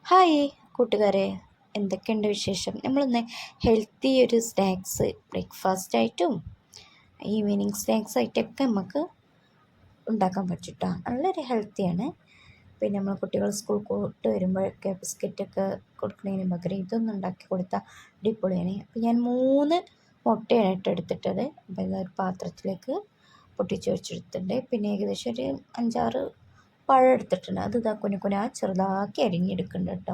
Hi കൂട്ടുകാരെ, എന്തൊക്കെയുണ്ട് വിശേഷം? നമ്മളിന്ന് ഹെൽത്തി ഒരു സ്നാക്സ് ബ്രേക്ക്ഫാസ്റ്റായിട്ടും ഈവനിങ് സ്നാക്സ് ആയിട്ടൊക്കെ നമുക്ക് ഉണ്ടാക്കാൻ പറ്റും. നല്ലൊരു ഹെൽത്തിയാണ്. പിന്നെ നമ്മൾ കുട്ടികൾ സ്കൂൾ പോയിട്ട് വരുമ്പോഴൊക്കെ ബിസ്ക്കറ്റൊക്കെ കൊടുക്കുന്നതിന് പകരം ഇതൊന്നും ഉണ്ടാക്കി കൊടുത്താൽ അടിപൊളിയാണ്. അപ്പോൾ ഞാൻ 3 മുട്ടയാണ് എടുത്തിട്ടത്. അപ്പോൾ ഇതൊരു പാത്രത്തിലേക്ക് പൊട്ടിച്ച് വെച്ചെടുത്തിട്ടുണ്ട്. പിന്നെ ഏകദേശം ഒരു 5-6 പഴം എടുത്തിട്ടുണ്ട്. അത് ഇതാ കുനുകുനാ ചെറുതാക്കി അരിഞ്ഞെടുക്കുന്നുണ്ട് കേട്ടോ.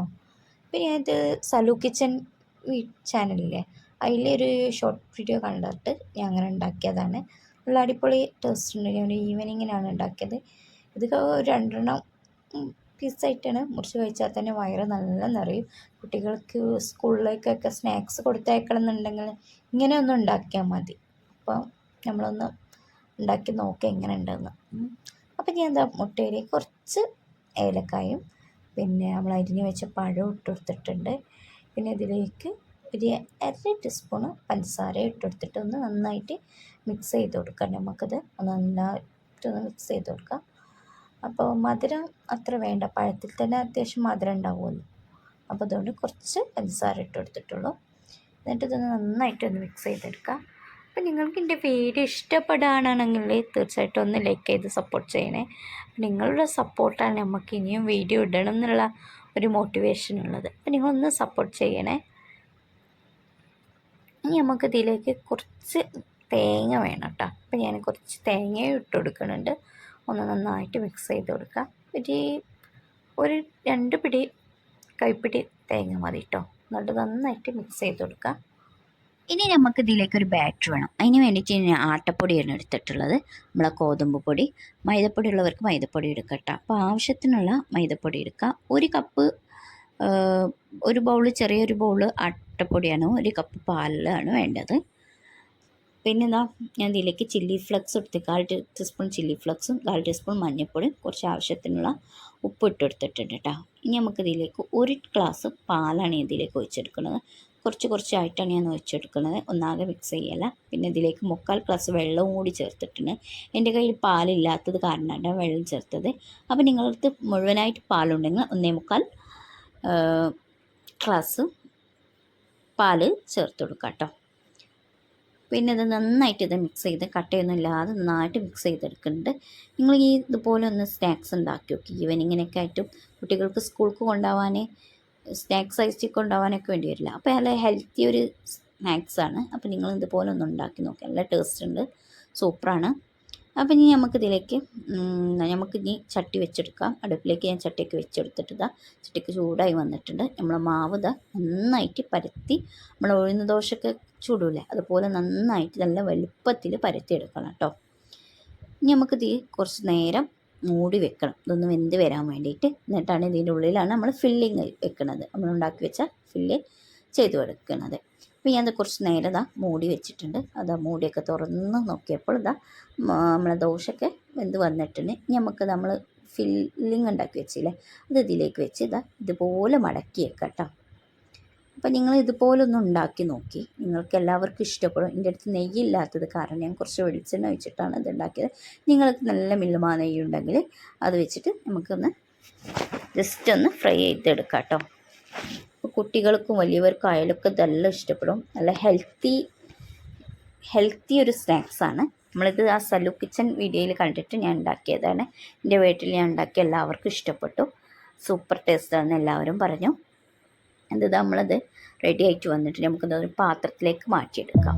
പിന്നെ ഇത് സലു കിച്ചൻ ചാനലില്ലേ, അതിലൊരു ഷോർട്ട് വീഡിയോ കണ്ടിട്ട് ഞാൻ അങ്ങനെ ഉണ്ടാക്കിയതാണ്. നല്ല അടിപൊളി ടേസ്റ്റ് ഉണ്ട്. ഞാൻ ഈവനിങ്ങിനാണ് ഉണ്ടാക്കിയത്. ഇത് 2 പീസായിട്ടാണ് മുറിച്ച് കഴിച്ചാൽ തന്നെ വയറ് നല്ല നിറയും. കുട്ടികൾക്ക് സ്കൂളിലേക്കൊക്കെ സ്നാക്സ് കൊടുത്തയക്കണം എന്നുണ്ടെങ്കിൽ ഇങ്ങനെ ഒന്ന് ഉണ്ടാക്കിയാൽ മതി. അപ്പോൾ നമ്മളൊന്ന് ഉണ്ടാക്കി നോക്കുക എങ്ങനെ ഉണ്ടെന്ന്. അപ്പം ഞാൻ എന്താ മുട്ടയിലേക്ക് കുറച്ച് ഏലക്കായും പിന്നെ നമ്മൾ അരിഞ്ഞ് വെച്ച പഴം ഇട്ട് കൊടുത്തിട്ടുണ്ട്. പിന്നെ ഇതിലേക്ക് ഒരു 1/2 ടീസ്പൂണ് പഞ്ചസാര ഇട്ട് കൊടുത്തിട്ട് ഒന്ന് നന്നായിട്ട് മിക്സ് ചെയ്ത് കൊടുക്കാം. നമുക്കത് നന്നായിട്ടൊന്ന് മിക്സ് ചെയ്ത് കൊടുക്കാം. അപ്പോൾ മധുരം അത്ര വേണ്ട, പഴത്തിൽ തന്നെ അത്യാവശ്യം മധുരം ഉണ്ടാവുമല്ലോ. അപ്പോൾ അതുകൊണ്ട് കുറച്ച് പഞ്ചസാര ഇട്ട് കൊടുത്തിട്ടുള്ളൂ. എന്നിട്ട് ഇതൊന്ന് നന്നായിട്ടൊന്ന് മിക്സ് ചെയ്തെടുക്കാം. അപ്പോൾ നിങ്ങൾക്ക് എൻ്റെ വീഡിയോ ഇഷ്ടപ്പെടുകയാണെങ്കിൽ തീർച്ചയായിട്ടും ഒന്ന് ലൈക്ക് ചെയ്ത് സപ്പോർട്ട് ചെയ്യണേ. നിങ്ങളുടെ സപ്പോർട്ടാണ് നമുക്ക് ഇനിയും വീഡിയോ ഇടണം എന്നുള്ള ഒരു മോട്ടിവേഷൻ ഉള്ളത്. അപ്പോൾ നിങ്ങളൊന്ന് സപ്പോർട്ട് ചെയ്യണേ. ഇനി നമുക്ക് ഇതിലേക്ക് കുറച്ച് തേങ്ങ വേണം കേട്ടോ. അപ്പോൾ ഞാൻ കുറച്ച് തേങ്ങ ഇട്ട് കൊടുക്കുന്നുണ്ട്. ഒന്ന് നന്നായിട്ട് മിക്സ് ചെയ്ത് കൊടുക്കാം. ഒരു 2 പിടി കൈപ്പിടി തേങ്ങ മതി കേട്ടോ. എന്നിട്ട് നന്നായിട്ട് മിക്സ് ചെയ്ത് കൊടുക്കാം. ഇനി നമുക്ക് ഇതിലേക്ക് ഒരു ബാറ്റർ വേണം. അതിന് വേണ്ടിയിട്ട് ഞാൻ ആട്ടപ്പൊടിയാണ് എടുത്തിട്ടുള്ളത്. നമ്മളെ ഗോതമ്പ് പൊടി, മൈദപ്പൊടി ഉള്ളവർക്ക് മൈദപ്പൊടി എടുക്കാം കേട്ടോ. അപ്പോൾ ആവശ്യത്തിനുള്ള മൈദപ്പൊടി എടുക്കുക. 1 കപ്പ്, ഒരു ബൗൾ, ചെറിയൊരു ബൗൾ ആട്ടപ്പൊടിയാണ്. 1 കപ്പ് പാലാണ് വേണ്ടത്. പിന്നെ ഞാൻ ഇതിലേക്ക് ചില്ലി ഫ്ലക്സ് എടുത്ത് 1/4 ടീസ്പൂൺ ചില്ലി ഫ്ലക്സും 1/4 ടീസ്പൂൺ മഞ്ഞൾപ്പൊടിയും കുറച്ച് ആവശ്യത്തിനുള്ള ഉപ്പ് ഇട്ട് കൊടുത്തിട്ടുണ്ട് കേട്ടോ. ഇനി നമുക്ക് ഇതിലേക്ക് 1 ഗ്ലാസ് പാലാണ് ഇതിലേക്ക് ഒഴിച്ചെടുക്കുന്നത്. കുറച്ചായിട്ടാണ് ഞാൻ ഒഴിച്ചെടുക്കുന്നത്. ഒന്നാകെ മിക്സ് ചെയ്യല. പിന്നെ ഇതിലേക്ക് 3/4 ഗ്ലാസ് വെള്ളവും കൂടി ചേർത്തിട്ടുണ്ട്. എൻ്റെ കയ്യിൽ പാലില്ലാത്തത് കാരണമാണ് വെള്ളം ചേർത്തത്. അപ്പോൾ നിങ്ങൾക്ക് മുഴുവനായിട്ട് പാലുണ്ടെങ്കിൽ 1/4 ഗ്ലാസ് പാല് ചേർത്ത് കൊടുക്കാം കേട്ടോ. പിന്നെ ഇത് നന്നായിട്ട് മിക്സ് ചെയ്ത് കട്ടയൊന്നും ഇല്ലാതെ നന്നായിട്ട് മിക്സ് ചെയ്തെടുക്കുന്നുണ്ട്. നിങ്ങൾ ഇതുപോലെ ഒന്ന് സ്നാക്സ് ഉണ്ടാക്കി നോക്കി. ഈവനിങ്ങിനൊക്കെ ആയിട്ടും കുട്ടികൾക്ക് സ്കൂൾക്ക് കൊണ്ടുപോകാൻ, സ്നാക്സ് ഐസ്റ്റിക്ക് കൊണ്ടുപോകാനൊക്കെ വേണ്ടി വരില്ല. അപ്പോൾ നല്ല ഹെൽത്തി ഒരു സ്നാക്സാണ്. അപ്പോൾ നിങ്ങൾ ഇതുപോലെ ഒന്ന് ഉണ്ടാക്കി നോക്കുക. നല്ല ടേസ്റ്റ് ഉണ്ട്, സൂപ്പറാണ്. അപ്പോൾ ഇനി നമുക്കിതിലേക്ക് നമുക്കിനി ചട്ടി വെച്ചെടുക്കാം. അടുപ്പിലേക്ക് ഞാൻ ചട്ടിയൊക്കെ വെച്ചെടുത്തിട്ട് ചട്ടിക്ക് ചൂടായി വന്നിട്ടുണ്ട്. നമ്മളെ മാവ് നന്നായിട്ട് പരത്തി, നമ്മൾ ഉഴുന്ന് ദോശയൊക്കെ ചൂടില്ലേ അതുപോലെ നന്നായിട്ട് നല്ല വലുപ്പത്തിൽ പരത്തിയെടുക്കണം കേട്ടോ. ഇനി നമുക്കിത് കുറച്ച് നേരം മൂടി വെക്കണം, ഇതൊന്ന് വെന്ത് വരാൻ വേണ്ടിയിട്ട്. എന്നിട്ടാണ് ഇതിൻ്റെ ഉള്ളിലാണ് നമ്മൾ ഫില്ലിങ് വെക്കുന്നത്. നമ്മൾ ഉണ്ടാക്കി വെച്ച ഫില്ല് ചെയ്ത് എടുക്കുന്നത്. അപ്പോൾ ഞാൻ കുറച്ച് നേരം മൂടി വെച്ചിട്ടുണ്ട്. മൂടിയൊക്കെ തുറന്ന് നോക്കിയപ്പോൾ നമ്മളെ ദോശയൊക്കെ വെന്ത് വന്നിട്ടുണ്ട്. ഇനി നമുക്ക് നമ്മൾ ഫില്ലിങ് ഉണ്ടാക്കി വെച്ചില്ലേ, അത് ഇതിലേക്ക് വെച്ച് ഇതുപോലെ മടക്കി വെക്കാം കേട്ടോ. അപ്പോൾ നിങ്ങൾ ഇതുപോലെ ഒന്ന് ഉണ്ടാക്കി നോക്കി, നിങ്ങൾക്ക് എല്ലാവർക്കും ഇഷ്ടപ്പെടും. എൻ്റെ അടുത്ത് നെയ്യില്ലാത്തത് കാരണം ഞാൻ കുറച്ച് വെളിച്ചെണ്ണ ഒഴിച്ചിട്ടാണ് ഇത് ഉണ്ടാക്കിയത്. നിങ്ങൾക്ക് നല്ല മിൽമ നെയ്യ് ഉണ്ടെങ്കിൽ അത് വെച്ചിട്ട് നമുക്കൊന്ന് ജസ്റ്റ് ഒന്ന് ഫ്രൈ ചെയ്തെടുക്കാം കേട്ടോ. അപ്പോൾ കുട്ടികൾക്കും വലിയവർക്കും ആയാലൊക്കെ ഇതെല്ലാം ഇഷ്ടപ്പെടും. നല്ല ഹെൽത്തി ഒരു സ്നാക്സാണ്. നമ്മളിത് ആ സലു കിച്ചൻ വീഡിയോയിൽ കണ്ടിട്ട് ഞാൻ ഉണ്ടാക്കിയതാണ്. എൻ്റെ വീട്ടിൽ ഞാൻ ഉണ്ടാക്കി എല്ലാവർക്കും ഇഷ്ടപ്പെട്ടു. സൂപ്പർ ടേസ്റ്റാണെന്ന് എല്ലാവരും പറഞ്ഞു. നമ്മളത് റെഡി ആയിട്ട് വന്നിട്ട് നമുക്കതൊരു പാത്രത്തിലേക്ക് മാറ്റിയെടുക്കാം.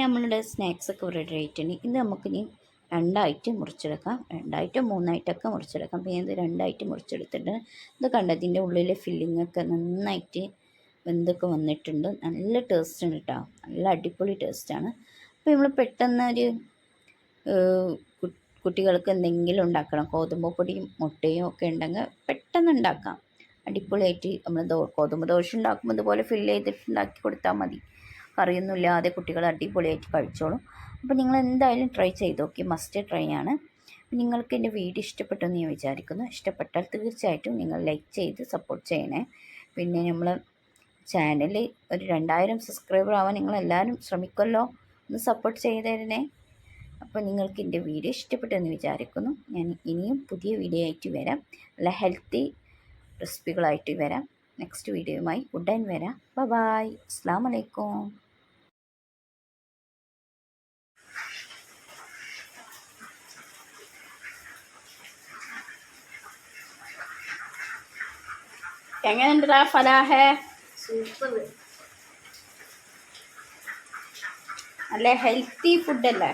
നമ്മളുടെ സ്നാക്സൊക്കെ റെഡി ആയിട്ടുണ്ട്. ഇത് നമുക്കിനി രണ്ടായിട്ട് മുറിച്ചെടുക്കാം. രണ്ടായിട്ടോ മൂന്നായിട്ടൊക്കെ മുറിച്ചെടുക്കാം. അപ്പോൾ ഞാനിത് രണ്ടായിട്ട് മുറിച്ചെടുത്തിട്ട് ഇത് കണ്ടതിൻ്റെ ഉള്ളിലെ ഫില്ലിങ്ങൊക്കെ നന്നായിട്ട് വെന്തൊക്കെ വന്നിട്ടുണ്ട്. നല്ല ടേസ്റ്റാണ് കേട്ടോ, നല്ല അടിപൊളി ടേസ്റ്റാണ്. അപ്പോൾ നമ്മൾ പെട്ടെന്ന് ഒരു കുട്ടികൾക്ക് എന്തെങ്കിലും ഉണ്ടാക്കണം, ഗോതമ്പ് പൊടിയും മുട്ടയും ഒക്കെ ഉണ്ടെങ്കിൽ പെട്ടെന്ന് ഉണ്ടാക്കാം. അടിപൊളിയായിട്ട് നമ്മൾ ഗോതമ്പ് ദോശ ഉണ്ടാക്കുമ്പോൾ ഇതുപോലെ ഫില്ല് ചെയ്തിട്ട് ഉണ്ടാക്കി കൊടുത്താൽ മതി. കറിയൊന്നുമില്ലാതെ കുട്ടികൾ അടിപൊളിയായിട്ട് കഴിച്ചോളും. അപ്പോൾ നിങ്ങൾ എന്തായാലും ട്രൈ ചെയ്ത് നോക്കി, മസ്റ്റ് ട്രൈ ആണ്. നിങ്ങൾക്ക് എൻ്റെ വീഡിയോ ഇഷ്ടപ്പെട്ടെന്ന് ഞാൻ വിചാരിക്കുന്നു. ഇഷ്ടപ്പെട്ടാൽ തീർച്ചയായിട്ടും നിങ്ങൾ ലൈക്ക് ചെയ്ത് സപ്പോർട്ട് ചെയ്യണേ. പിന്നെ നമ്മൾ ചാനൽ ഒരു 2000 സബ്സ്ക്രൈബർ ആവാൻ നിങ്ങളെല്ലാവരും ശ്രമിക്കുമല്ലോ, ഒന്ന് സപ്പോർട്ട് ചെയ്ത് തരണേ. അപ്പോൾ നിങ്ങൾക്ക് എൻ്റെ വീഡിയോ ഇഷ്ടപ്പെട്ടെന്ന് വിചാരിക്കുന്നു. ഞാൻ ഇനിയും പുതിയ വീഡിയോ ആയിട്ട് വരാം, നല്ല ഹെൽത്തി റെസിപ്പികളായിട്ട് വരാം. നെക്സ്റ്റ് വീഡിയോയുമായി ഉടൻ വരാം. ബൈ. അസ്സലാമു അലൈക്കും. എങ്ങനെയുണ്ടാ ഫലാഹേ? സൂപ്പർ, നല്ല ഹെൽത്തി ഫുഡല്ലേ?